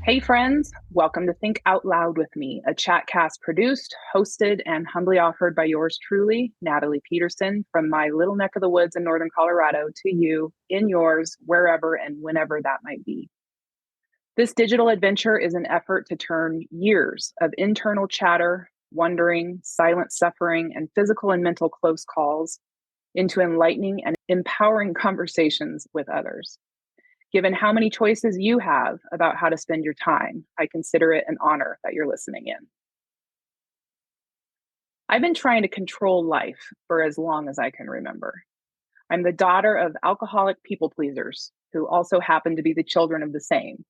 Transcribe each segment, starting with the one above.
Hey friends, welcome to Think Out Loud with Me, a chat cast produced, hosted, and humbly offered by yours truly, Natalie Peterson, from my little neck of the woods in Northern Colorado to you in yours, wherever and whenever that might be. This digital adventure is an effort to turn years of internal chatter, wondering, silent suffering, and physical and mental close calls into enlightening and empowering conversations with others. Given how many choices you have about how to spend your time, I consider it an honor that you're listening in. I've been trying to control life for as long as I can remember. I'm the daughter of alcoholic people pleasers who also happen to be the children of the same.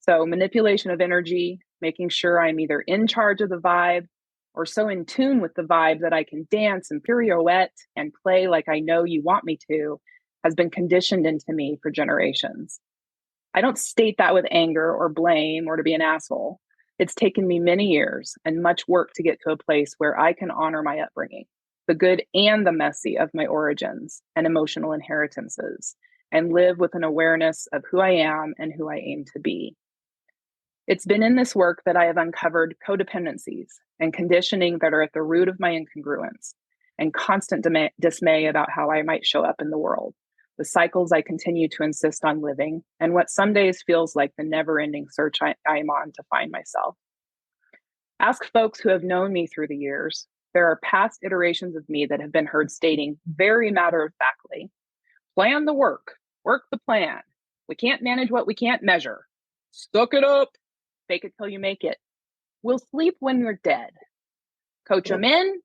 So manipulation of energy, making sure I'm either in charge of the vibe or so in tune with the vibe that I can dance and pirouette and play like I know you want me to, has been conditioned into me for generations. I don't state that with anger or blame or to be an asshole. It's taken me many years and much work to get to a place where I can honor my upbringing, the good and the messy of my origins and emotional inheritances, and live with an awareness of who I am and who I aim to be. It's been in this work that I have uncovered codependencies and conditioning that are at the root of my incongruence and constant dismay about how I might show up in the world, the cycles I continue to insist on living, and what some days feels like the never-ending search I am on to find myself. Ask folks who have known me through the years. There are past iterations of me that have been heard stating very matter-of-factly, plan the work the plan. We can't manage what we can't measure. Suck it up. Fake it till you make it. We'll sleep when we're dead. Coach them in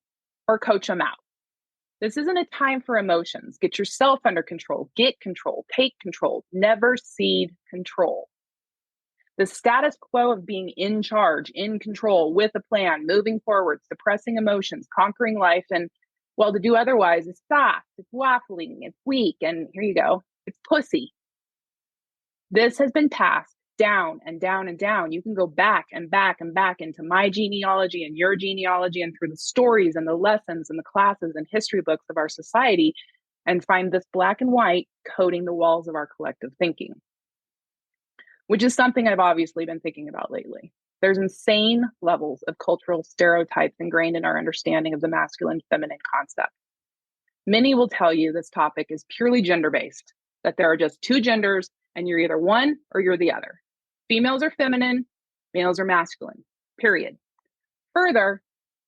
or coach them out. This isn't a time for emotions. Get yourself under control. Get control. Take control. Never cede control. The status quo of being in charge, in control, with a plan, moving forward, suppressing emotions, conquering life, and well, to do otherwise is soft, it's waffling, it's weak, and here you go, it's pussy. This has been passed down and down and down. You can go back and back and back into my genealogy and your genealogy and through the stories and the lessons and the classes and history books of our society and find this black and white coating the walls of our collective thinking, which is something I've obviously been thinking about lately. There's insane levels of cultural stereotypes ingrained in our understanding of the masculine feminine concept. Many will tell you this topic is purely gender-based, that there are just two genders and you're either one or you're the other. Females are feminine, males are masculine, period. Further,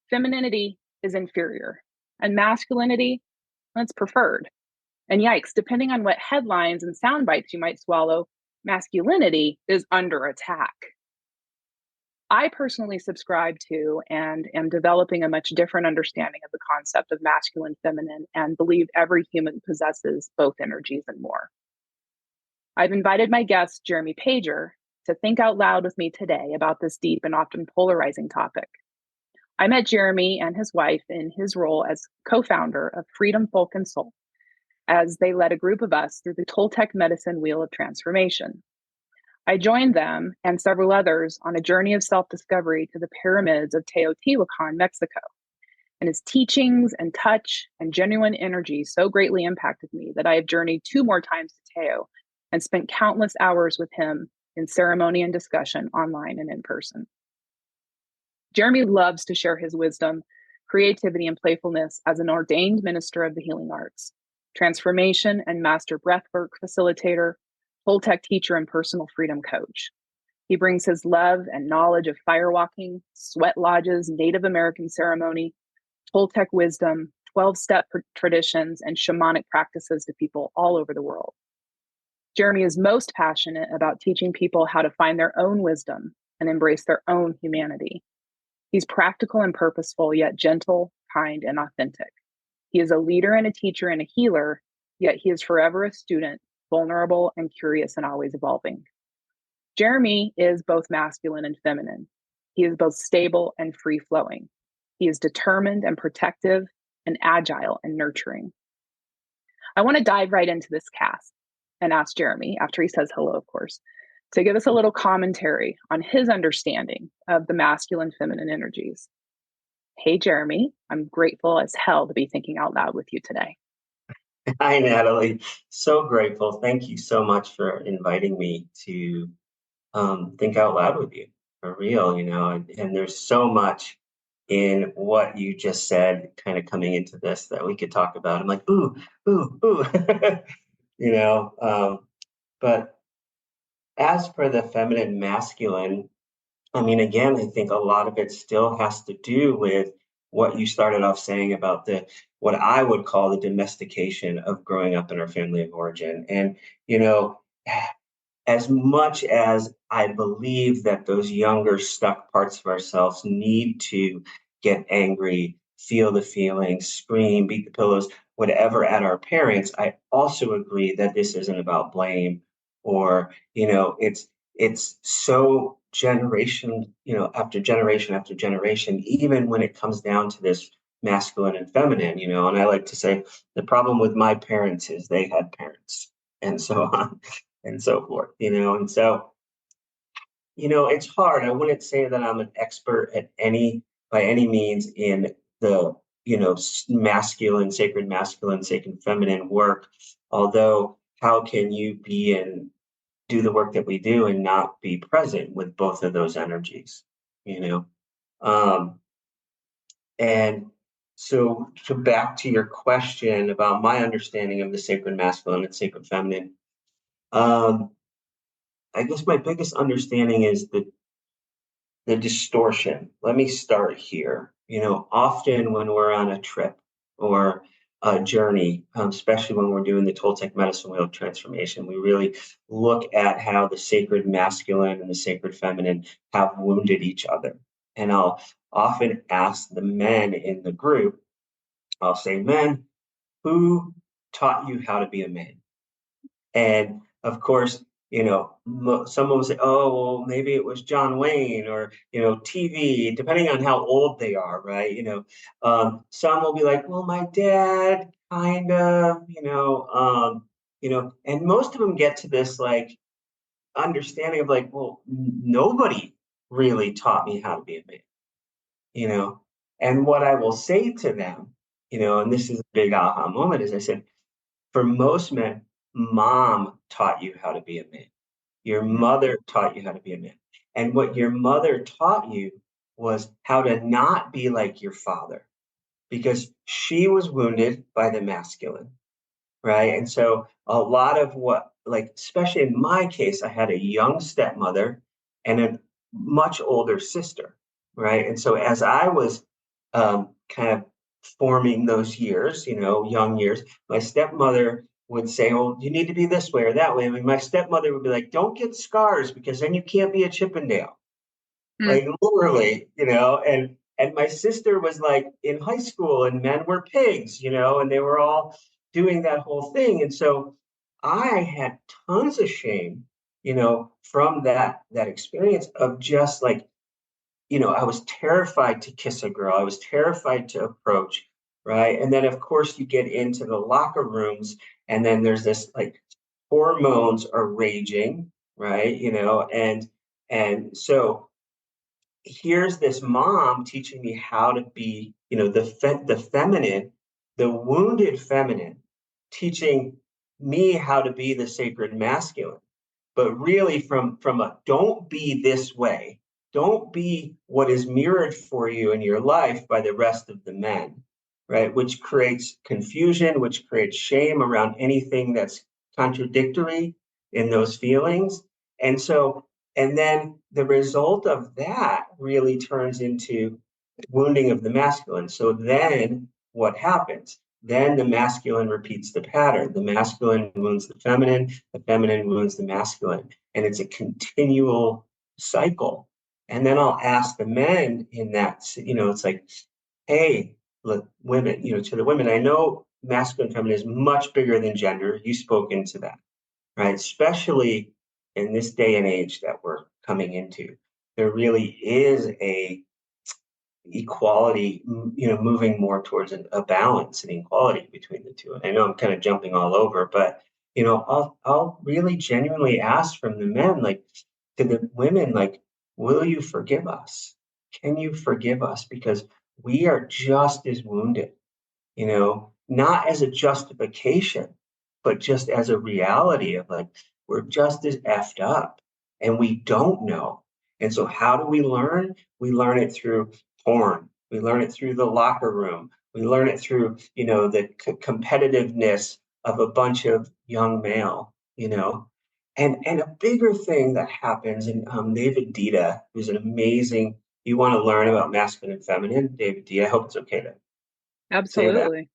femininity is inferior and masculinity, that's preferred. And yikes, depending on what headlines and sound bites you might swallow, masculinity is under attack. I personally subscribe to and am developing a much different understanding of the concept of masculine, feminine, and believe every human possesses both energies and more. I've invited my guest, Jeremy Pajer, to think out loud with me today about this deep and often polarizing topic. I met Jeremy and his wife in his role as co-founder of Freedom, Folk, and Soul, as they led a group of us through the Toltec medicine wheel of transformation. I joined them and several others on a journey of self-discovery to the pyramids of Teotihuacan, Mexico. And his teachings and touch and genuine energy so greatly impacted me that I have journeyed 2 more times to Teo and spent countless hours with him in ceremony and discussion online and in person. Jeremy loves to share his wisdom, creativity, and playfulness as an ordained minister of the healing arts, transformation and Master Breathwork Facilitator, Toltec Teacher, and personal freedom coach. He brings his love and knowledge of firewalking, sweat lodges, Native American ceremony, Toltec wisdom, 12-step traditions, and shamanic practices to people all over the world. Jeremy is most passionate about teaching people how to find their own wisdom and embrace their own humanity. He's practical and purposeful, yet gentle, kind, and authentic. He is a leader and a teacher and a healer, yet he is forever a student, vulnerable and curious and always evolving. Jeremy is both masculine and feminine. He is both stable and free-flowing. He is determined and protective and agile and nurturing. I want to dive right into this cast and ask Jeremy, after he says hello, of course, to give us a little commentary on his understanding of the masculine feminine energies. Hey, Jeremy, I'm grateful as hell to be thinking out loud with you today. Hi, Natalie. So grateful. Thank you so much for inviting me to think out loud with you for real, and there's so much in what you just said kind of coming into this that we could talk about. I'm like, ooh, ooh, ooh, but as for the feminine masculine, I mean, again, I think a lot of it still has to do with what you started off saying about what I would call the domestication of growing up in our family of origin. And, you know, as much as I believe that those younger stuck parts of ourselves need to get angry, feel the feelings, scream, beat the pillows, whatever at our parents, I also agree that this isn't about blame or, it's so generation, after generation after generation, even when it comes down to this masculine and feminine, and I like to say the problem with my parents is they had parents and so on and so forth, and so, it's hard. I wouldn't say that I'm an expert at by any means in the, masculine, sacred feminine work. Although, how can you be and do the work that we do and not be present with both of those energies, you know? Um, and so back to your question about my understanding of the sacred masculine and sacred feminine. Um, I guess my biggest understanding is the distortion. Let me start here. Often when we're on a trip or a journey, especially when we're doing the Toltec medicine wheel transformation, we really look at how the sacred masculine and the sacred feminine have wounded each other. And I'll often ask the men in the group, I'll say, men, who taught you how to be a man? And of course, someone will say, oh, well, maybe it was John Wayne or, TV, depending on how old they are, right? Some will be like, well, my dad, kind of, and most of them get to this like understanding of like, well, nobody really taught me how to be a man, you know? And what I will say to them, and this is a big aha moment, is I said, for most men, mom taught you how to be a man. Your mother taught you how to be a man. And what your mother taught you was how to not be like your father because she was wounded by the masculine, right? And so a lot of especially in my case, I had a young stepmother and a much older sister, right? And so as I was kind of forming those years, young years, my stepmother would say, oh, you need to be this way or that way. I mean, my stepmother would be like, don't get scars because then you can't be a Chippendale. Like literally, and my sister was like in high school and men were pigs, and they were all doing that whole thing. And so I had tons of shame, from that experience of just like, I was terrified to kiss a girl. I was terrified to approach, right? And then of course you get into the locker rooms and then there's this like hormones are raging, right? And so here's this mom teaching me how to be, the feminine, the wounded feminine, teaching me how to be the sacred masculine, but really from a don't be this way, don't be what is mirrored for you in your life by the rest of the men, right? Which creates confusion, which creates shame around anything that's contradictory in those feelings. And so and then the result of that really turns into wounding of the masculine. So then what happens? Then the masculine repeats the pattern. The masculine wounds the feminine wounds the masculine. And it's a continual cycle. And then I'll ask the men in that, it's like, hey, look, women, to the women, I know masculine and feminine is much bigger than gender. You spoke into that, right? Especially in this day and age that we're coming into, there really is a equality, moving more towards a balance and equality between the two. And I know I'm kind of jumping all over, but I'll really genuinely ask from the men, like to the women, like, will you forgive us? Can you forgive us? Because we are just as wounded, not as a justification, but just as a reality of like, we're just as effed up. and we don't know. And so how do we learn? We learn it through porn. We learn it through the locker room. We learn it through, the competitiveness of a bunch of young male, and a bigger thing that happens, and David Dita, who's an amazing, you want to learn about masculine and feminine, David Dita, I hope it's okay to say that. Absolutely.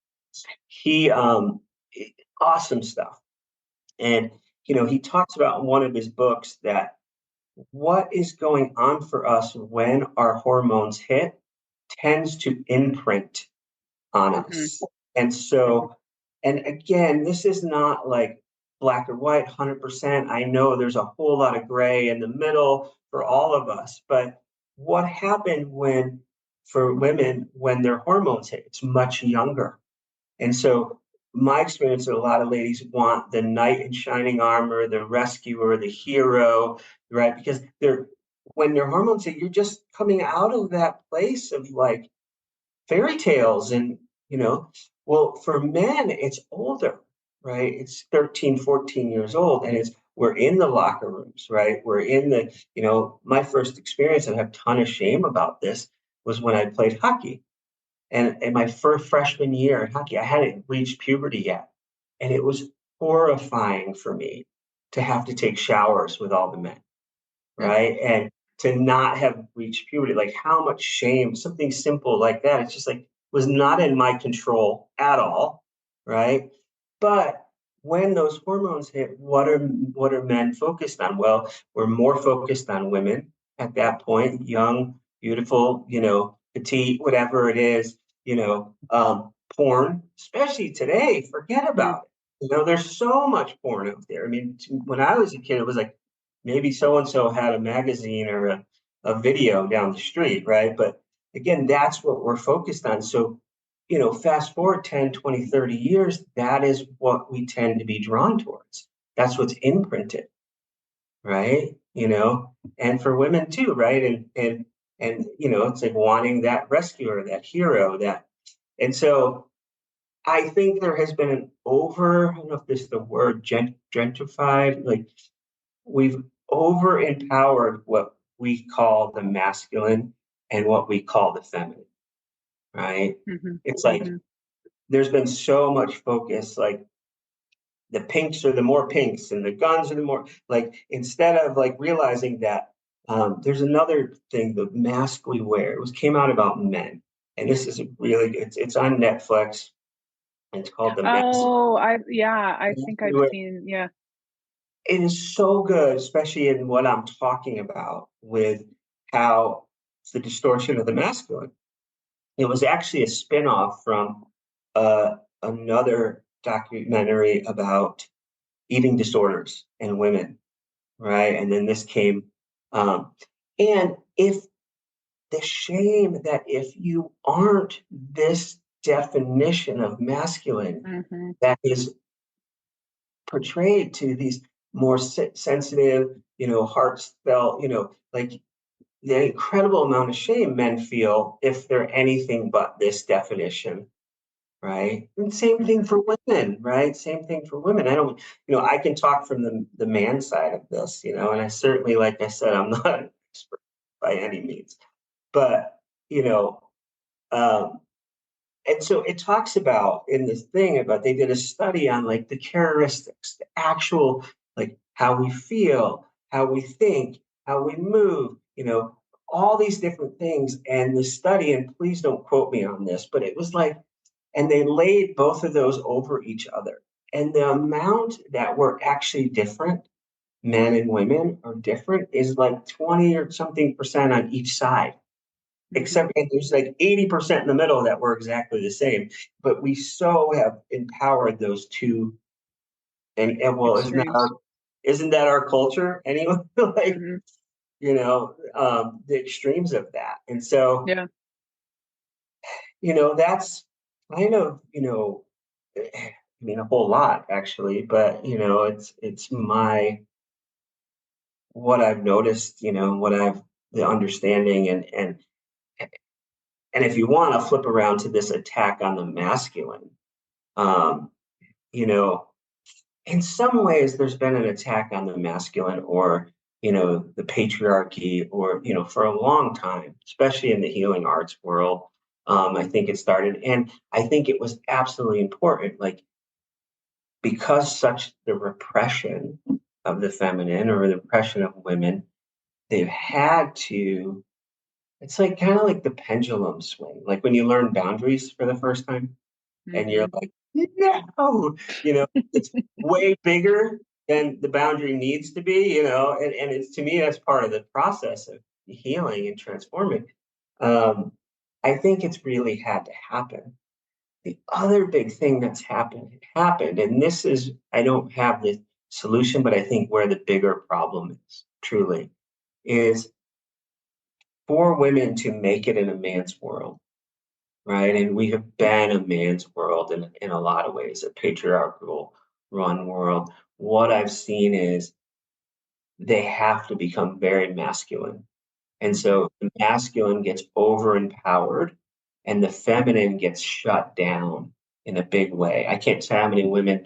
He, awesome stuff. And, he talks about in one of his books that what is going on for us when our hormones hit tends to imprint on us. And so, and again, this is not like black or white, 100%. I know there's a whole lot of gray in the middle for all of us. But what happened for women, when their hormones hit? It's much younger. And so, my experience is a lot of ladies want the knight in shining armor, the rescuer, the hero, right? Because when their hormones hit, you're just coming out of that place of like fairy tales and, well, for men, it's older, right? It's 13, 14 years old, and we're in the locker rooms, right? We're in my first experience, and I have a ton of shame about this, was when I played hockey. And in my first freshman year in hockey, I hadn't reached puberty yet. And it was horrifying for me to have to take showers with all the men, right? And to not have reached puberty, like how much shame, something simple like that. It's just like was not in my control at all, right? But when those hormones hit, what are men focused on? Well, we're more focused on women at that point, young, beautiful, petite, whatever it is, porn, especially today. Forget about it. There's so much porn out there. I mean, when I was a kid, it was like maybe so and so had a magazine or a video down the street, right? But again, that's what we're focused on. So, fast forward 10, 20, 30 years, that is what we tend to be drawn towards. That's what's imprinted, right? And for women too, right? And it's like wanting that rescuer, that hero, and so I think there has been I don't know if this is the word, gentrified, like we've over empowered what we call the masculine and what we call the feminine, right? It's like there's been so much focus, like the pinks are the more pinks and the guns are the more, like, instead of like realizing that there's another thing, the mask we wear. Came out about men, and this is really good. It's on Netflix. It's called The Mask. Oh, I think I've seen, yeah. It is so good, especially in what I'm talking about with how it's the distortion of the masculine. It was actually a spin-off from another documentary about eating disorders in women, right? And then this came, and if the shame that if you aren't this definition of masculine that is portrayed to these more sensitive, heartfelt, like the incredible amount of shame men feel if they're anything but this definition, right? And same thing for women, right? Same thing for women. I don't, I can talk from the man side of this, and I certainly, like I said, I'm not an expert by any means, but um, and so it talks about in this thing about they did a study on like the characteristics, the actual, like how we feel, how we think, how we move, all these different things. And the study, and please don't quote me on this, but it was like, and they laid both of those over each other. And the amount that were actually different, men and women are different, is like 20 or something percent on each side. Except there's like 80% in the middle that were exactly the same. But we so have empowered those two. And well, isn't that our culture anyway? Like, the extremes of that. And so, Yeah. That's kind of, I mean, a whole lot actually, but it's what I've noticed, the understanding, and if you want to flip around to this attack on the masculine, um, in some ways there's been an attack on the masculine, or the patriarchy, or, for a long time, especially in the healing arts world. I think it started, and I think it was absolutely important, like, because such the repression of the feminine or the repression of women, they've had to, it's like kind of like the pendulum swing, like when you learn boundaries for the first time and you're Mm-hmm. like, no, it's way bigger than the boundary needs to be, and it's, to me, that's part of the process of healing and transforming. Um, I think it's really had to happen. The other big thing that's happened, and this is, I don't have the solution, but I think where the bigger problem is truly is for women to make it in a man's world, right? And we have been a man's world in a lot of ways, a patriarchal run world. What I've seen is they have to become very masculine. And Mm-hmm. so the masculine gets over empowered and the feminine gets shut down in a big way. I can't say how many women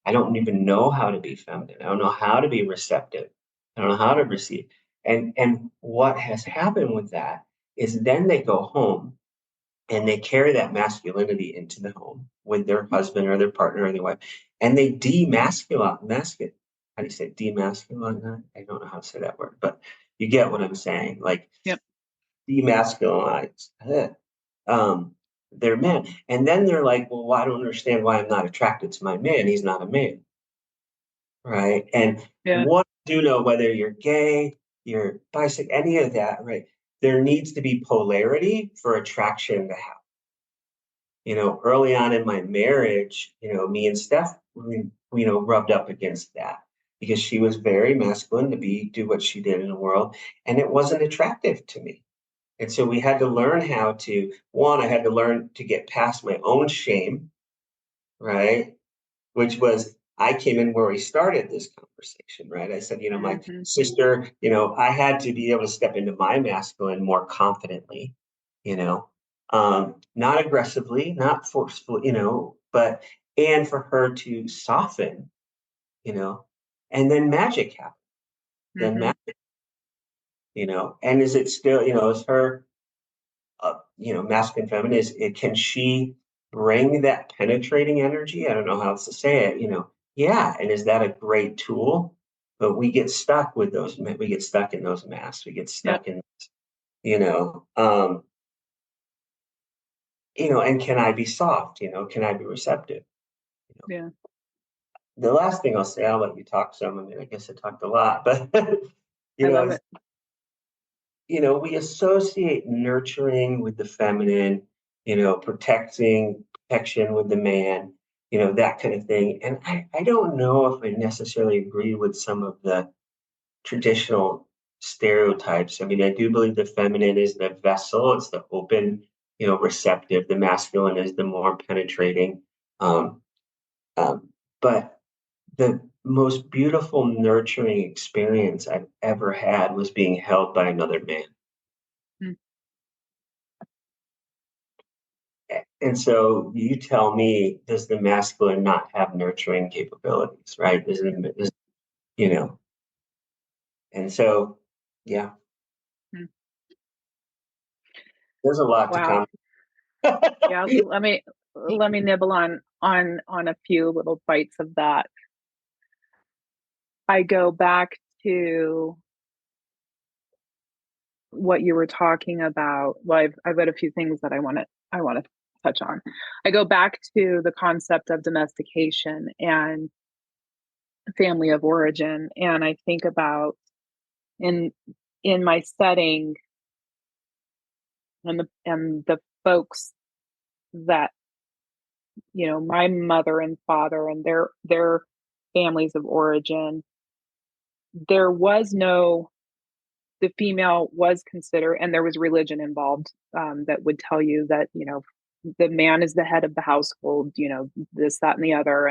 I don't even know how to be feminine. I don't know how to be receptive. I don't know how to receive. And what has happened with that is then they go home and they carry that masculinity into the home with their husband or their partner or their wife, and they demasculinize. How do you say demasculinize? I don't know how to say that word, but you get what I'm saying. Like, Yep. demasculinize their men, and then they're like, "Well, I don't understand why I'm not attracted to my man. He's not a man, right?" And Yeah. what I do know, whether you're gay, you're bisexual, any of that, right? There needs to be polarity for attraction to happen. Early on in my marriage, me and Steph, rubbed up against that because she was very masculine to do what she did in the world, and it wasn't attractive to me. And so we had to learn how to, one, I had to learn to get past my own shame, right? Which was, I came in where we started this conversation, right? I said, my Mm-hmm. sister, I had to be able to step into my masculine more confidently, not aggressively, not forcefully, but, and for her to soften, you know, and then magic happened. Then Mm-hmm. magic, and is it still, is her, masculine, feminine, can she bring that penetrating energy? I don't know how else to say it, yeah. And is that a great tool? But we get stuck with those, we get stuck in those masks. We get Yep. stuck in, you know, um, and can I be soft? Can I be receptive? Yeah. The last thing I'll say, I'll let you talk some. I mean, I guess I talked a lot, but I love is, it. we associate nurturing with the feminine, protection with the man, that kind of thing. And I don't know if I necessarily agree with some of the traditional stereotypes. I mean, I do believe the feminine is the vessel, it's the open, receptive. The masculine is the more penetrating. Um, but the most beautiful, nurturing experience I've ever had was being held by another man. Mm. And so you tell me, does the masculine not have nurturing capabilities, right? You know, and so, yeah, Mm. there's a lot to Wow. come. Yeah. Let me nibble on a few little bites of that. I go back to what you were talking about. Well, I've got a few things that I want to touch on. I go back to the concept of domestication and family of origin, and I think about in in my setting and the folks that my mother and father and their families of origin. There was no The female was considered, and there was religion involved, that would tell you that the man is the head of the household, this, that, and the other.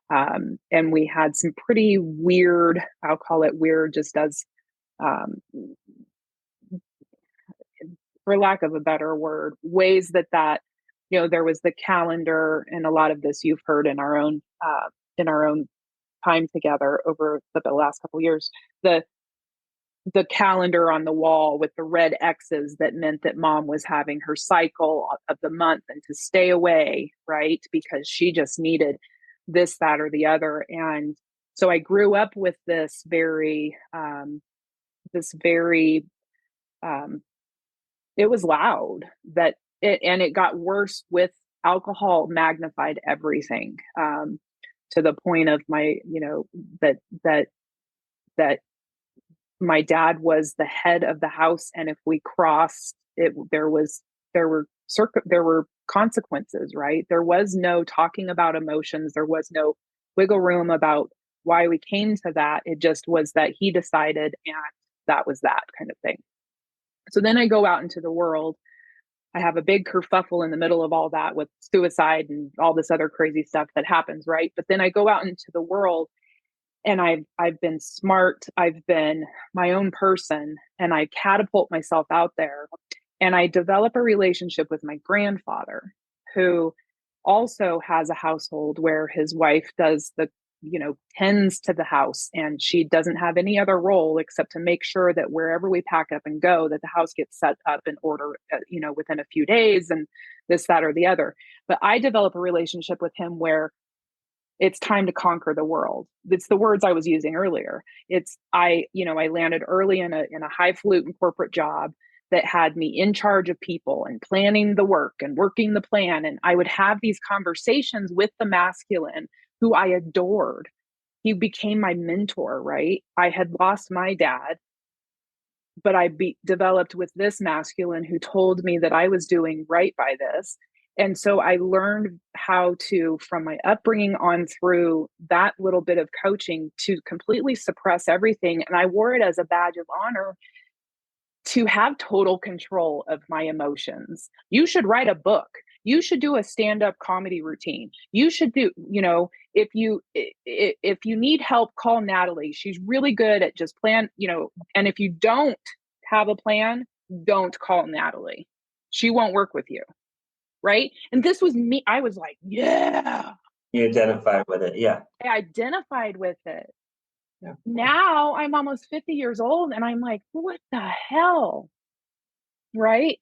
And we had some pretty weird, I'll call it weird, just as um, for lack of a better word, ways that there was the calendar, and a lot of this you've heard in our own time together over the last couple of years. The the calendar on the wall with the red X's that meant that mom was having her cycle of the month and to stay away, right? Because she just needed this, that, or the other. And so I grew up with this very, it was loud it got worse with alcohol magnified everything, to the point of my, that my dad was the head of the house. And if we crossed it, there were consequences, right? There was no talking about emotions. There was no wiggle room about why we came to that. It just was that he decided, and that was that kind of thing. So then I go out into the world. I have a big kerfuffle in the middle of all that with suicide and all this other crazy stuff that happens, right? But then I go out into the world, and I've been smart. I've been my own person, and I catapult myself out there. And I develop a relationship with my grandfather, who also has a household where his wife does tends to the house, and she doesn't have any other role except to make sure that wherever we pack up and go, that the house gets set up in order, within a few days, and this, that, or the other. But I develop a relationship with him where it's time to conquer the world. It's the words I was using earlier. I landed early in a highfalutin corporate job that had me in charge of people and planning the work and working the plan. And I would have these conversations with the masculine who I adored. He became my mentor, right? I had lost my dad, but I developed with this masculine who told me that I was doing right by this. And so I learned how to, from my upbringing on through that little bit of coaching, to completely suppress everything. And I wore it as a badge of honor to have total control of my emotions. You should write a book. You should do a stand-up comedy routine. You should do, if you need help, call Natalie. She's really good at just plan, and if you don't have a plan, don't call Natalie. She won't work with you. Right. And this was me. I was like, yeah. You identified with it. Yeah. I identified with it. Yeah. Now I'm almost 50 years old, and I'm like, what the hell? Right.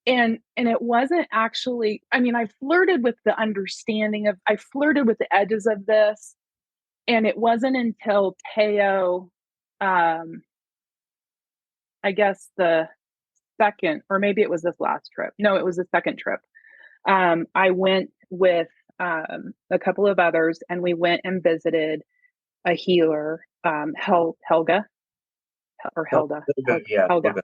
And it wasn't actually, I flirted with the edges of this. And it wasn't until Teo, I guess the second, or maybe it was this last trip. No, it was the second trip. I went with a couple of others, and we went and visited a healer, Helga. Yeah. Helga.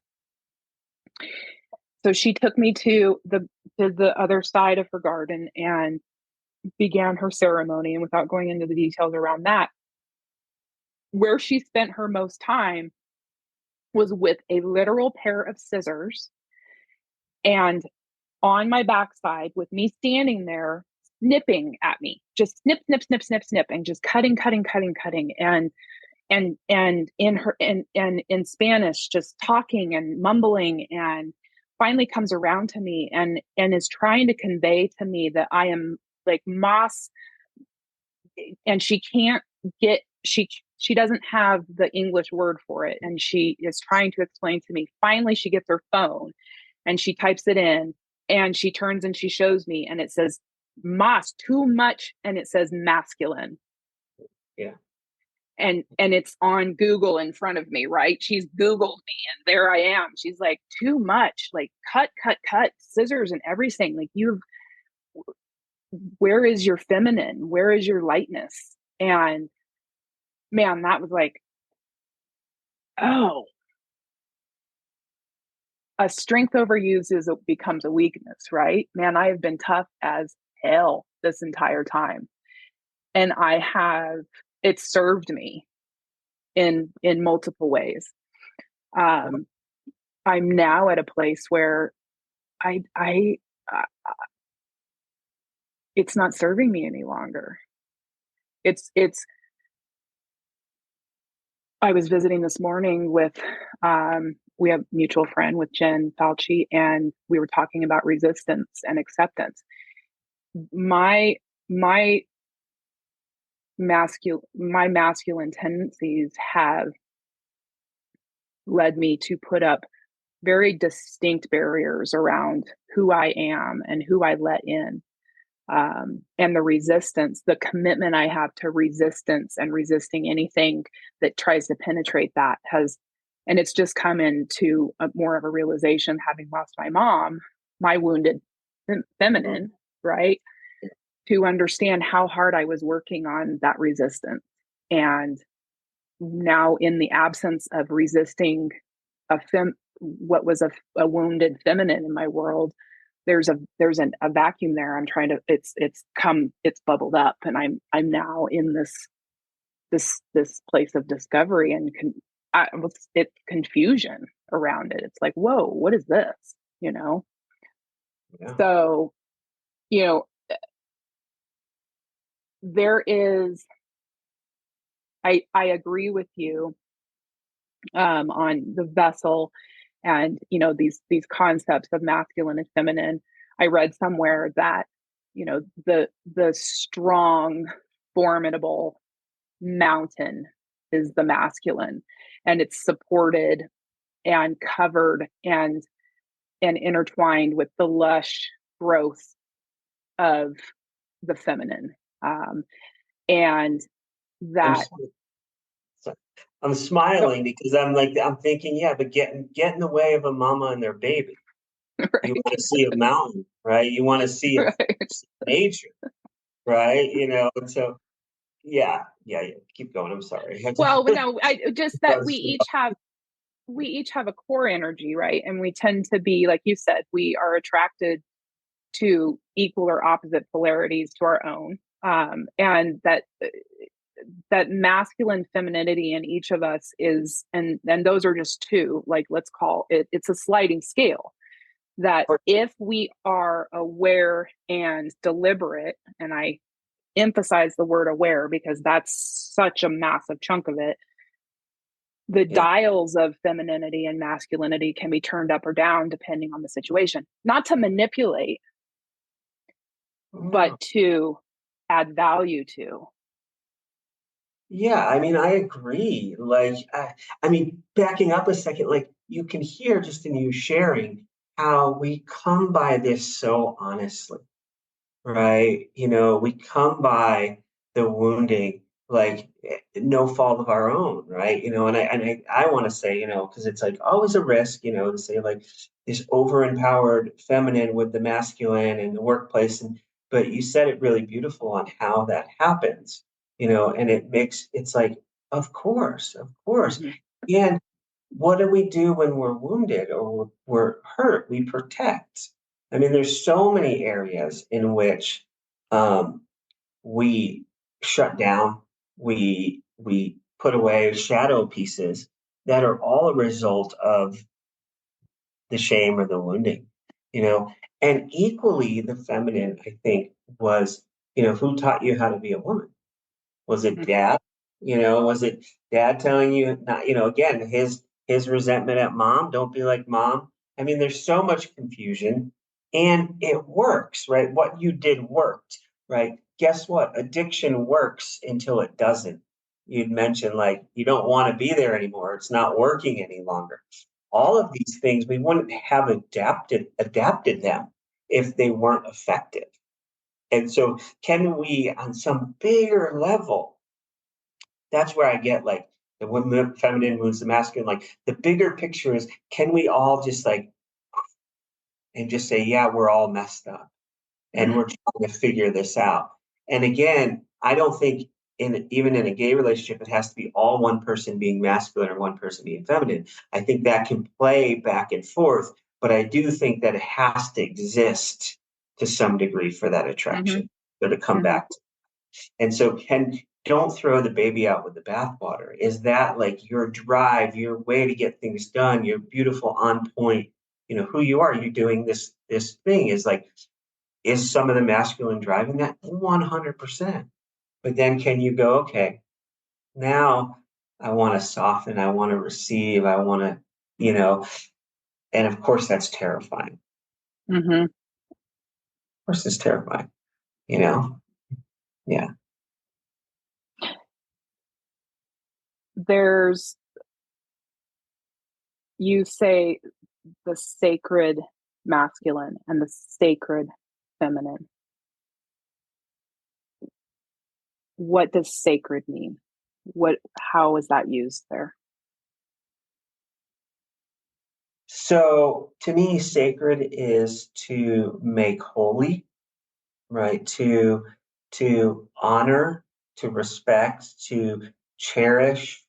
So she took me to the other side of her garden and began her ceremony. And without going into the details around that, where she spent her most time was with a literal pair of scissors, and on my backside, with me standing there snipping at me, just snip, snip, snip, snip, snip, and just cutting, and in Spanish, just talking and mumbling, and finally comes around to me and is trying to convey to me that I am like Mas, and she can't get, she doesn't have the English word for it, and she is trying to explain to me. Finally, she gets her phone and she types it in, and she turns and she shows me, and it says Mas, too much, and it says masculine. Yeah. And it's on Google in front of me, right? She's Googled me, and there I am. She's like, too much, like cut, scissors and everything. Like, where is your feminine? Where is your lightness? And man, that was like, oh, a strength overused becomes a weakness, right? Man, I have been tough as hell this entire time. And it's served me in multiple ways. I'm now at a place where I it's not serving me any longer. I was visiting this morning with, we have a mutual friend with Jen Fauci, and we were talking about resistance and acceptance. My masculine tendencies have led me to put up very distinct barriers around who I am and who I let in. And the resistance, the commitment I have to resistance and resisting anything that tries to penetrate that and it's just come into more of a realization, having lost my mom, my wounded feminine, right? To understand how hard I was working on that resistance. And now, in the absence of resisting what was a wounded feminine in my world, there's a vacuum there. I'm trying to, it's bubbled up, and I'm now in this place of discovery and it's confusion around it. It's like, whoa, what is this? Yeah. So, there is, I agree with you on the vessel and these concepts of masculine and feminine. I read somewhere that the strong, formidable mountain is the masculine, and it's supported and covered and intertwined with the lush growth of the feminine, and that I'm smiling because I'm thinking, yeah, but get in the way of a mama and their baby. Right. You want to see a mountain, right? You want to see nature, right? So yeah. Keep going. I'm sorry. Well, no, just that we each have a core energy, right? And we tend to be, like you said, we are attracted to equal or opposite polarities to our own, and that masculine femininity in each of us is, and those are just two, like, let's call it's a sliding scale, that if we are aware and deliberate, and I emphasize the word aware because that's such a massive chunk of it, the dials of femininity and masculinity can be turned up or down depending on the situation, not to manipulate, but to add value to. Yeah, I mean, I agree. Like, I mean, backing up a second, like you can hear just in you sharing how we come by this so honestly, right? We come by the wounding like no fault of our own, right? And I want to say, because it's like always a risk, to say like this over empowered feminine with the masculine in the workplace, but you said it really beautiful on how that happens, and it's like, of course, mm-hmm. And what do we do when we're wounded or we're hurt? We protect. I mean, there's so many areas in which we shut down, we put away shadow pieces that are all a result of the shame or the wounding, and equally the feminine, I think, was, who taught you how to be a woman? Was it dad? Was it dad telling you not, again, his resentment at mom, don't be like mom. I mean, there's so much confusion and it works, right? What you did worked, right? Guess what? Addiction works until it doesn't. You'd mentioned like, you don't want to be there anymore. It's not working any longer. All of these things, we wouldn't have adapted them if they weren't effective. And so can we, on some bigger level, that's where I get like the women, feminine moves, the masculine, like the bigger picture is, can we all just like, and just say, yeah, we're all messed up and we're trying to figure this out. And again, I don't think even in a gay relationship, it has to be all one person being masculine or one person being feminine. I think that can play back and forth, but I do think that it has to exist to some degree for that attraction, so to come back to. And so don't throw the baby out with the bathwater. Is that like your drive, your way to get things done, your beautiful on point, who you are, you doing this thing is some of the masculine driving that? 100%. But then can you go, okay, now I want to soften, I want to receive, I want to, and of course that's terrifying. Mm-hmm. Of course it's terrifying, yeah. There's you say the sacred masculine and the sacred feminine. What does sacred mean? How is that used there? So to me, sacred is to make holy, right? To honor, to respect, to cherish,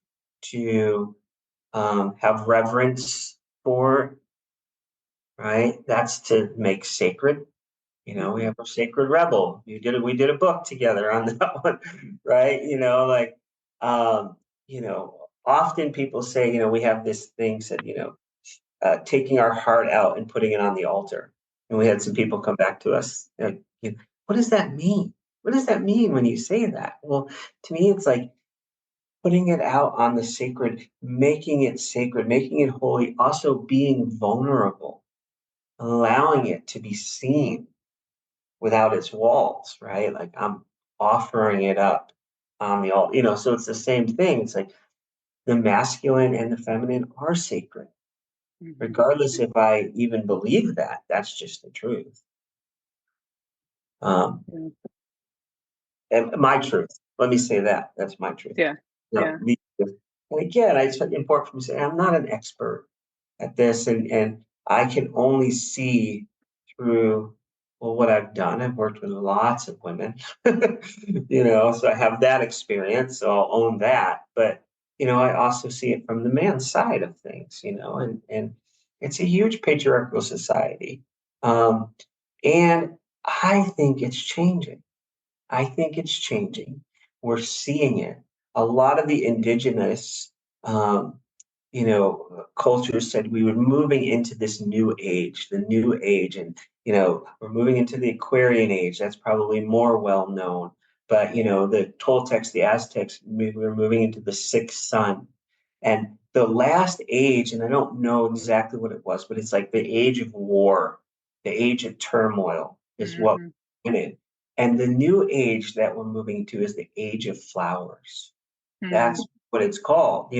to have reverence for, right? That's to make sacred. You know, we have a sacred rebel. We did a book together on that one, right? Um, often people say, we have this thing said, taking our heart out and putting it on the altar. And we had some people come back to us, like, what does that mean? What does that mean when you say that? Well, to me, it's like putting it out on the sacred, making it holy, also being vulnerable, allowing it to be seen without its walls, right? Like I'm offering it up on the altar, so it's the same thing. It's like the masculine and the feminine are sacred, regardless if I even believe that. That's just the truth. And my truth. Let me say that. That's my truth. Yeah. No, and again, it's important for me to say I'm not an expert at this, and I can only see through what I've done. I've worked with lots of women, so I have that experience, so I'll own that. But I also see it from the man's side of things, and it's a huge patriarchal society, and I think it's changing. I think it's changing. We're seeing it. A lot of the indigenous, cultures said we were moving into this new age, the new age, and we're moving into the Aquarian age. That's probably more well known. But the Toltecs, the Aztecs, we were moving into the sixth sun, and the last age, and I don't know exactly what it was, but it's like the age of war, the age of turmoil is what we're in. And the new age that we're moving to is the age of flowers. That's what it's called,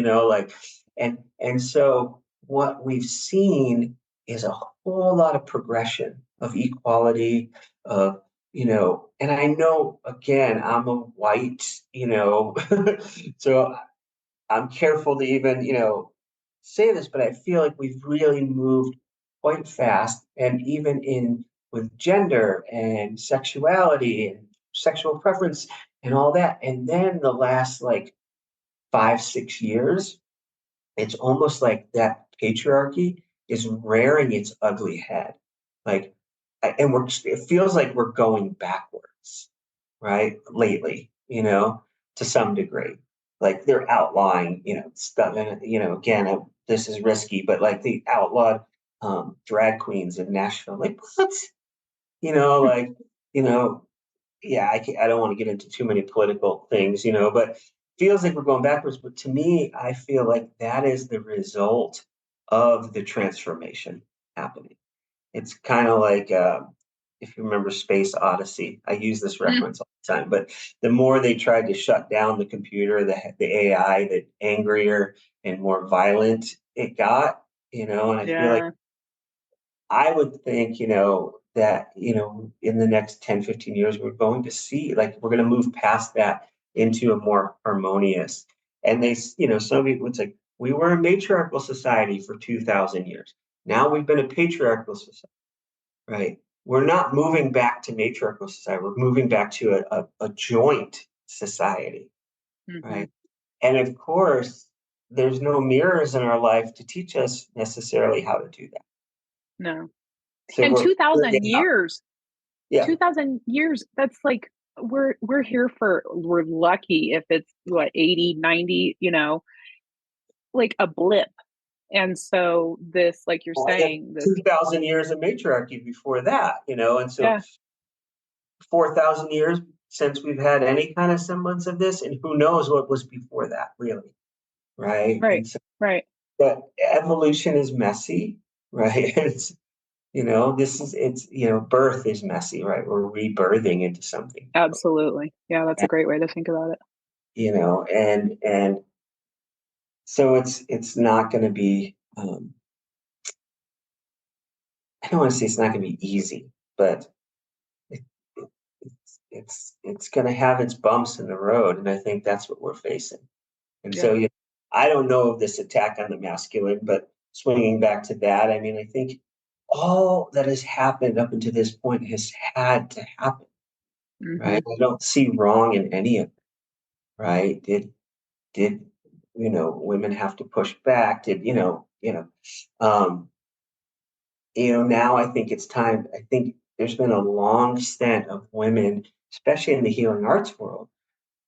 and so what we've seen is a whole lot of progression of equality, of and I know again I'm a white, so I'm careful to even, say this, but I feel like we've really moved quite fast. And even in with gender and sexuality and sexual preference and all that. And then the last like 5, 6 years, it's almost like that patriarchy is rearing its ugly head. Like, and it feels like we're going backwards, right? Lately, to some degree. Like they're outlawing, stuff. And, again, this is risky, but like the outlawed drag queens in Nashville. Like, what? Like, you know, yeah, I don't want to get into too many political things, but feels like we're going backwards. But to me, I feel like that is the result of the transformation happening. It's kind of like if you remember Space Odyssey. I use this reference all the time, but the more they tried to shut down the computer, the AI, the angrier and more violent it got. And I feel like I would think, that, in the next 10, 15 years, we're going to see, like, we're going to move past that into a more harmonious. And some people would say, we were a matriarchal society for 2,000 years. Now we've been a patriarchal society, right? We're not moving back to matriarchal society. We're moving back to a joint society, right? And of course, there's no mirrors in our life to teach us necessarily how to do that. No. So And we're 2,000 years. Yeah. 2,000 years. That's like we're here for, we're lucky if it's what, 80, 90, like a blip. And so this, like you're saying, this 2,000 years of matriarchy before that, and so 4,000 years since we've had any kind of semblance of this, and who knows what was before that, really, right? right, And so, right. but evolution is messy, right? Birth is messy, right? We're rebirthing into something, Absolutely. Yeah, that's a great way to think about it. and so it's not going to be I don't want to say it's not going to be easy, but it, it, it's going to have its bumps in the road, and I think that's what we're facing. And Yeah. so, I don't know of this attack on the masculine, but swinging back to that, I mean, I think all that has happened up until this point has had to happen, Mm-hmm. right? I don't see wrong in any of it, right? Did women have to push back? Did um, now I think it's time. I think there's been a long stint of women, especially in the healing arts world.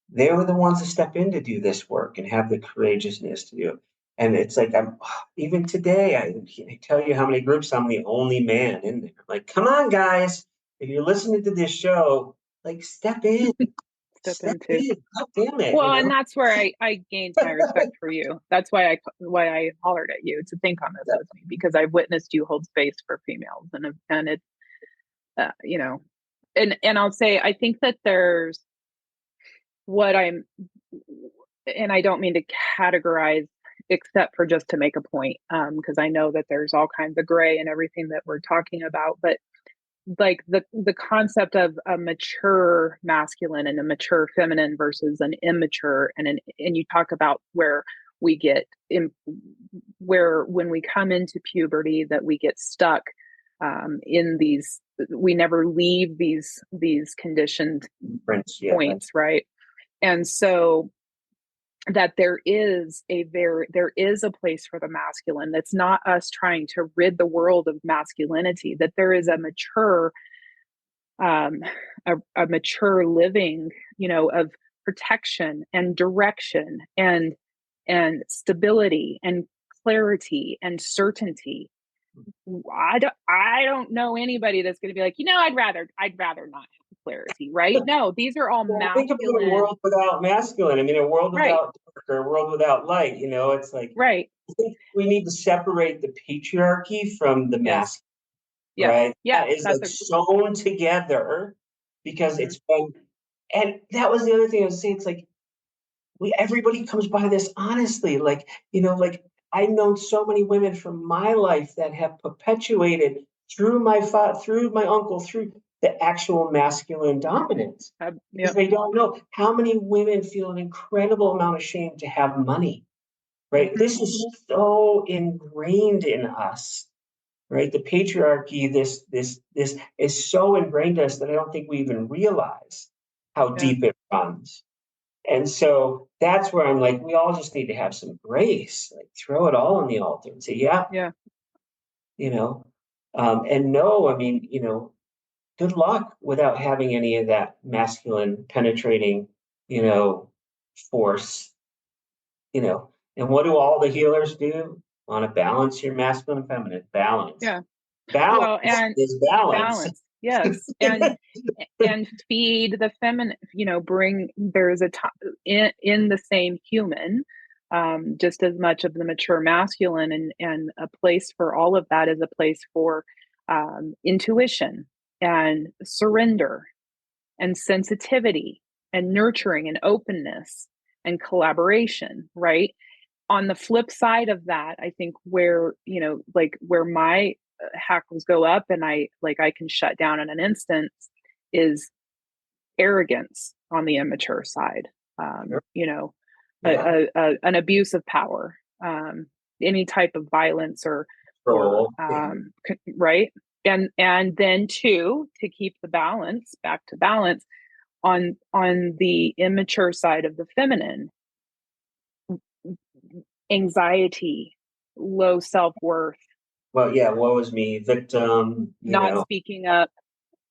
They were the ones to step in to do this work and have the courageousness to do it. And it's like, I'm even today, I tell you how many groups I'm the only man in there. Like, come on, guys, if you're listening to this show, like, step in, Step step into. in. God damn it, Well, and that's where I gained my respect for you. That's why I hollered at you to think on this with me, because I've witnessed you hold space for females, and it, and I'll say, I think that there's what I'm, and I don't mean to categorize, except for just to make a point, because I know that there's all kinds of gray and everything that we're talking about, but like the concept of a mature masculine and a mature feminine versus an immature, and you talk about where we get in, where when we come into puberty that we get stuck in these, we never leave these conditioned points, right? And so that there is a place for the masculine. That's not us trying to rid the world of masculinity, that there is a mature a mature living, of protection and direction and stability and clarity and certainty. I don't know anybody that's going to be like, I'd rather not have clarity, right? No, these are all Well, think about a masculine. world without masculine. I mean, a world Right. without dark, or a world without light. It's like, Right. I think we need to separate the patriarchy from the Yes. masculine, Yes. right? Yeah. That is That's like sewn together because Mhm. it's been, and that was the other thing I was saying. It's like everybody comes by this honestly, like I've known so many women from my life that have perpetuated through through my uncle, through the actual masculine dominance, because Yep. they don't know how many women feel an incredible amount of shame to have money, right? Mhm. This is so ingrained in us, right? The patriarchy, this is so ingrained in us that I don't think we even realize how Yeah. deep it runs. And so that's where I'm like, we all just need to have some grace, like throw it all on the altar and say, yeah, Yeah. you know, and no, I mean, good luck without having any of that masculine penetrating, you know, force, and what do all the healers do? Want to balance your masculine and feminine, balance. Yeah. Balance Well, and is balance. balance, yes, and feed the feminine. Bring there's a time in the same human, just as much of the mature masculine, and a place for all of that is a place for intuition and surrender and sensitivity and nurturing and openness and collaboration, right? On the flip side of that, I think where, like where my hackles go up and I can shut down in an instant is arrogance on the immature side. Sure. You know, Yeah. an abuse of power, any type of violence or Control. Yeah. right. And then two, to keep the balance, back to balance, on the immature side of the feminine, anxiety, low self-worth, Well, yeah, woe is me, victim, not speaking up.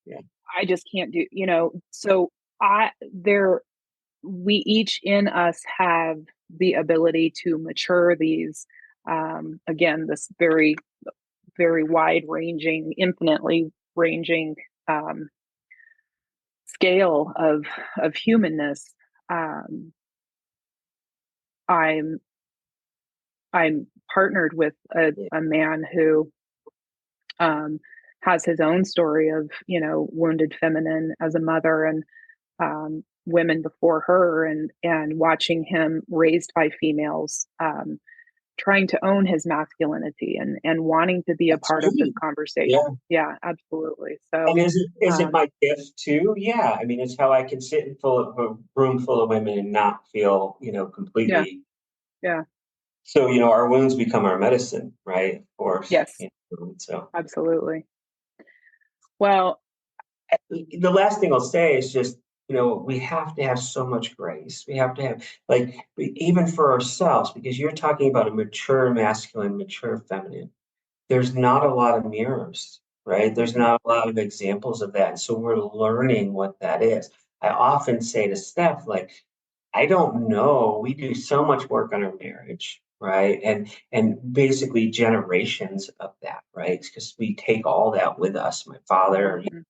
Yeah. I just can't do, so I there we each in us have the ability to mature these, again, this very, very wide ranging, infinitely ranging, scale of humanness. um, i'm I'm partnered with Yeah. a man who has his own story of, wounded feminine as a mother, and women before her, and watching him raised by females, trying to own his masculinity and wanting to be a part of this Absolutely. Yeah. conversation. Yeah, absolutely. And So, is it my gift too? Yeah. I mean, it's how I can sit in a room full of women and not feel, yeah, completely. yeah, So, our wounds become our medicine, right? Of course. yes, So absolutely. Well, the last thing I'll say is just, we have to have so much grace. We have to have, like, even for ourselves, because you're talking about a mature masculine, mature feminine. There's not a lot of mirrors, right? There's mhm, not a lot of examples of that. So we're learning what that is. I often say to Steph, like, I don't know. We do so much work on our marriage, right? And basically generations of that, right? Because we take all that with us. My father, mhm,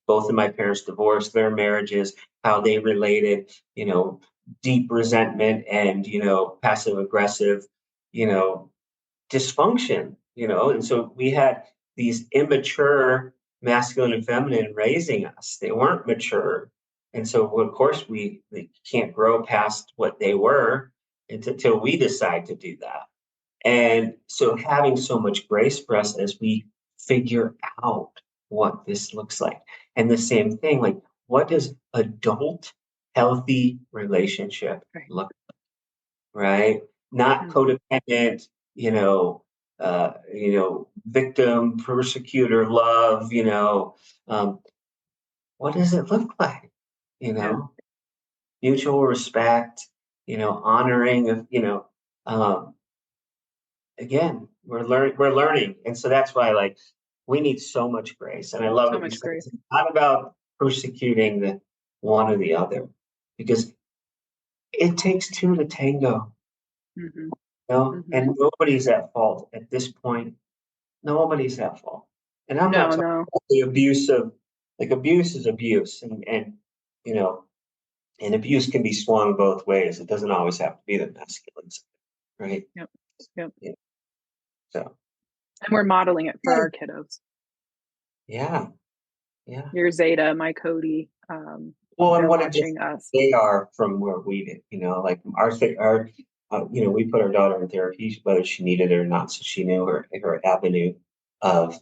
both of my parents divorced, their marriages, how they related, deep resentment and, passive aggressive, you know, dysfunction, and so we had these immature masculine and feminine raising us. They weren't mature. And so of course they can't grow past what they were until we decide to do that. And so having so much grace for us as we figure out what this looks like. And the same thing, like, what does adult healthy relationship right, look, right? Not mhm, codependent, victim, persecutor, love, um, what does it look like? You yeah, know, mutual respect, honoring of, um, again, we're learning. And so that's why, like, we need so much grace. And I love so what you much said. grace. It's not about persecuting the one or the other, because it takes two to tango, Hmm. Hmm. and nobody's at fault at this point. Nobody's at fault. And I'm not No, talking no, about the abuse of, like, abuse is abuse, and you know, and abuse can be swung both ways. It doesn't always have to be the masculine side, right? yep, yep. Yeah. So And we're modeling it for our kiddos. yeah, yeah. Your Zeta, my Cody, Well, and they're what a difference watching us. they are from where we did. Like we put our daughter in therapy whether she needed it or not, so she knew her avenue of,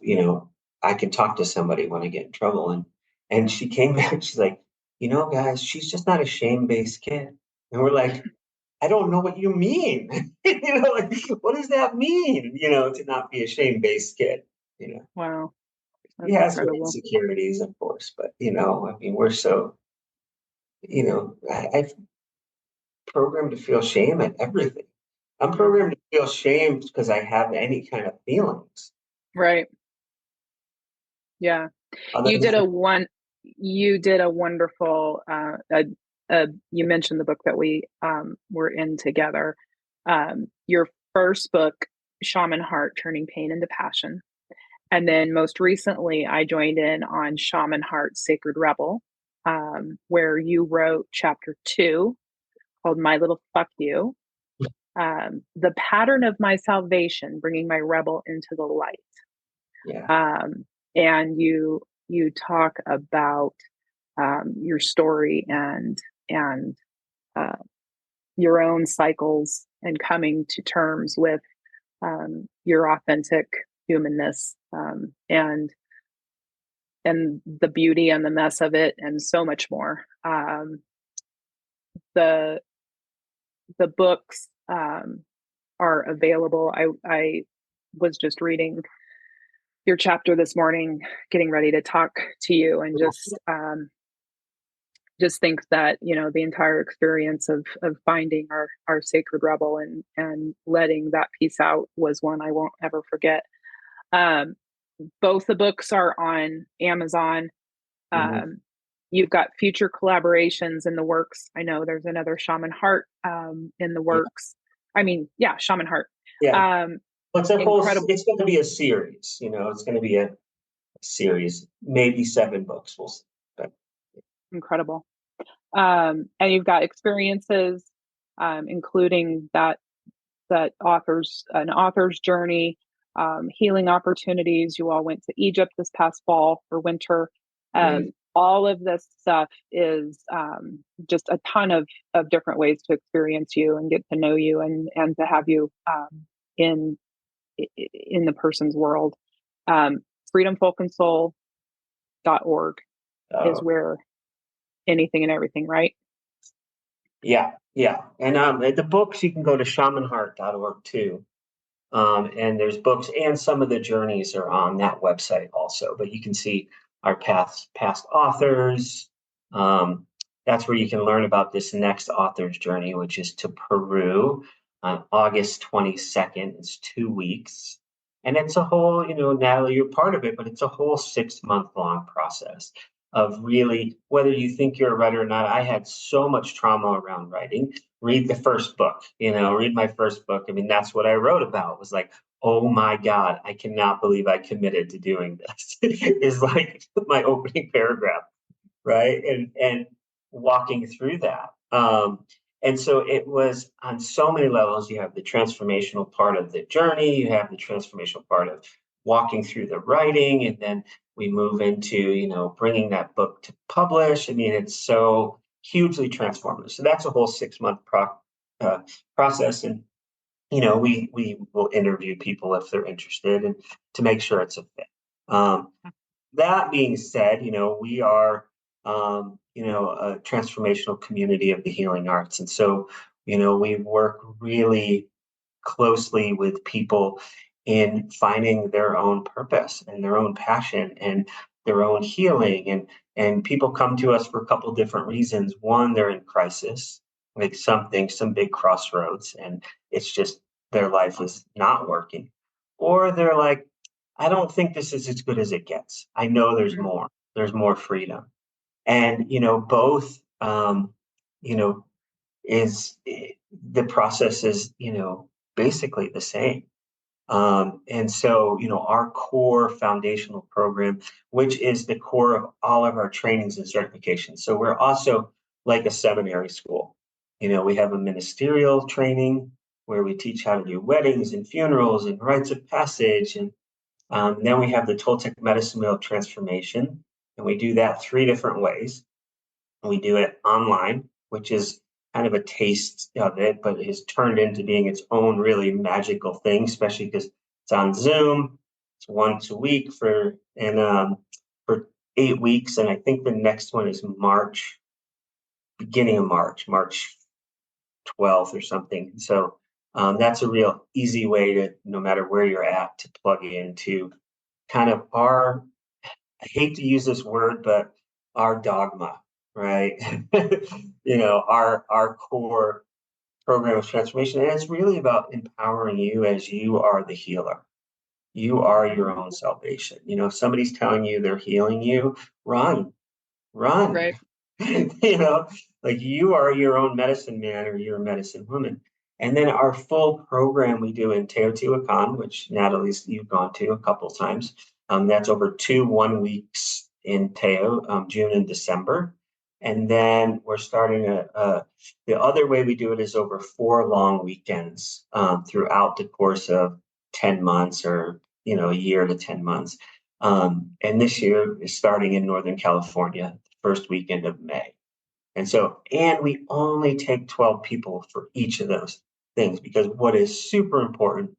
I can talk to somebody when I get in trouble, and she came back. She's like, guys, she's just not a shame-based kid, and we're like, I don't know what you mean. Like, what does that mean? To not be a shame-based kid. You know, Wow, he that's has her incredible. insecurities, of course, but I mean, we're so, I've programmed to feel shame at everything. I'm Hmm. programmed to feel shame because I have any kind of feelings. Right. Yeah. Other You did than, a one. You did a wonderful. You mentioned the book that we were in together. Your first book, Shaman Heart: Turning Pain into Passion, and then most recently, I joined in on Shaman Heart: Sacred Rebel, where you wrote chapter 2 called "My Little Fuck You." The pattern of my salvation, bringing my rebel into the light. yeah, Um, and you talk about your story and uh, your own cycles and coming to terms with your authentic humanness, and the beauty and the mess of it, and so much more. The the books are available. I was just reading your chapter this morning, getting ready to talk to you, and just think that the entire experience of finding our sacred rebel and letting that piece out was one I won't ever forget. Um, both the books are on Amazon. mhm, Um, you've got future collaborations in the works. I know there's another Shaman Heart in the yeah, works. I mean, yeah, Shaman Heart. yeah. Um, Well, it's a whole. incredible, It's going to be a series. It's going to be a series, maybe 7 books. We'll see. But incredible. And you've got experiences, including that author's journey, healing opportunities. You all went to Egypt this past fall for winter. amazing. All of this stuff is just a ton of different ways to experience you and get to know you, and to have you in the person's world. freedomfolkandsoul.org is where anything and everything, right? Yeah. And the books, you can go to shamanheart.org too. And there's books, and some of the journeys are on that website also. But you can see our past authors. That's where you can learn about this next author's journey, which is to Peru on August 22nd. It's 2 weeks. And it's a whole, Natalie, you're part of it, but it's a whole 6-month long process of really, whether you think you're a writer or not. I had so much trauma around writing. Read the first book, read my first book. I mean, that's what I wrote about. It was like, oh my God, I cannot believe I committed to doing this is like my opening paragraph, right? And walking through that. And so it was on so many levels. You have the transformational part of the journey, you have the transformational part of walking through the writing, and then we move into, bringing that book to publish. I mean, it's so hugely transformative. So that's a whole 6-month process. And, we will interview people if they're interested, and to make sure it's a fit. That being said, we are, a transformational community of the healing arts. And so, we work really closely with people in finding their own purpose and their own passion and their own healing. And people come to us for a couple of different reasons. One, they're in crisis, like some big crossroads, and it's just their life is not working. Or they're like, I don't think this is as good as it gets. I know there's more. There's more freedom. And, both, is the process is, basically the same. And so, our core foundational program, which is the core of all of our trainings and certifications. So we're also like a seminary school. We have a ministerial training where we teach how to do weddings and funerals and rites of passage. And then we have the Toltec medicine wheel transformation, and we do that 3 different ways. We do it online, which is kind of a taste of it, but it has turned into being its own really magical thing, especially because it's on Zoom. It's once a week for 8 weeks, and I think the next one is beginning of March 12th or something. So that's a real easy way to, no matter where you're at, to plug into kind of I hate to use this word, but our dogma, right? Our core program of transformation. And it's really about empowering you as you are the healer. You are your own salvation. If somebody's telling you they're healing you, run. Right. Like you are your own medicine man or your medicine woman. And then our full program we do in Teotihuacan, which Natalie's you've gone to a couple of times. That's over 2 1-weeks in Teo, June and December. And then we're starting the other way we do it is over 4 long weekends throughout the course of 10 months or, a year to 10 months. And this year is starting in Northern California, first weekend of May. And we only take 12 people for each of those things, because what is super important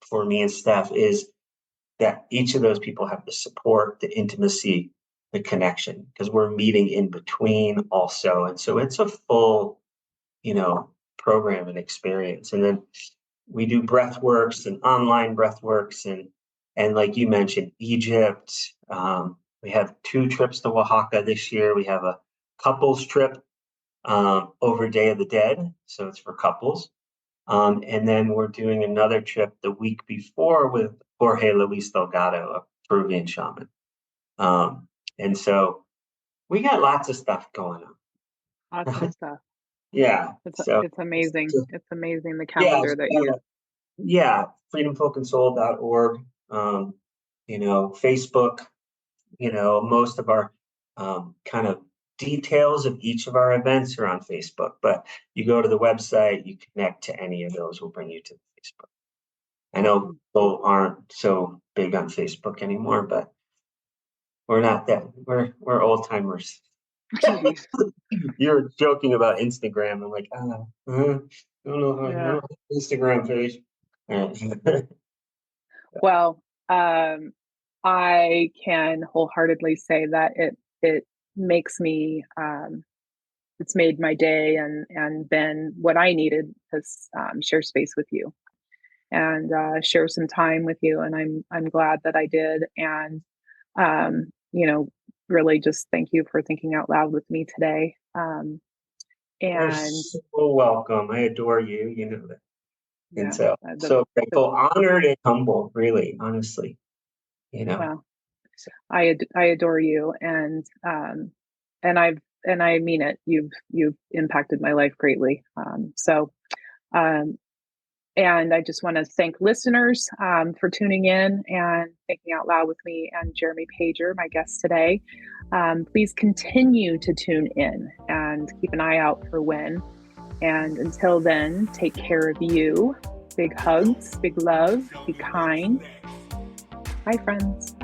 for me and Steph is that each of those people have the support, the intimacy, the connection, because we're meeting in between also. And so it's a full, program and experience. And then we do breathworks and online breathworks and like you mentioned, Egypt. We have 2 trips to Oaxaca this year. We have a couples trip over Day of the Dead, so it's for couples. And then we're doing another trip the week before with Jorge Luis Delgado, a Peruvian shaman. And so we got lots of stuff going on. Lots of stuff. Yeah. It's amazing. It's amazing the calendar that you. Yeah, freedomfolkandsoul.org. Facebook. Most of our kind of details of each of our events are on Facebook, but you go to the website, you connect to any of those, will bring you to Facebook. I know people aren't so big on Facebook anymore, but we're not that. We're old timers. You're joking about Instagram. I'm like, I don't know. I don't have an Instagram page. Well, I can wholeheartedly say that it makes me it's made my day and been what I needed to share space with you and share some time with you. And I'm glad that I did. And you know, really just thank you for thinking out loud with me today. You're And so welcome. I adore you. You know that. And yeah, so grateful, honored, and humble. Really, honestly, you know. well, So, I adore you, and I mean it. You've impacted my life greatly. Um, and I just want to thank listeners for tuning in and thinking out loud with me and Jeremy Pajer, my guest today. Please continue to tune in and keep an eye out for when. And until then, take care of you. Big hugs, big love, be kind. Bye, friends.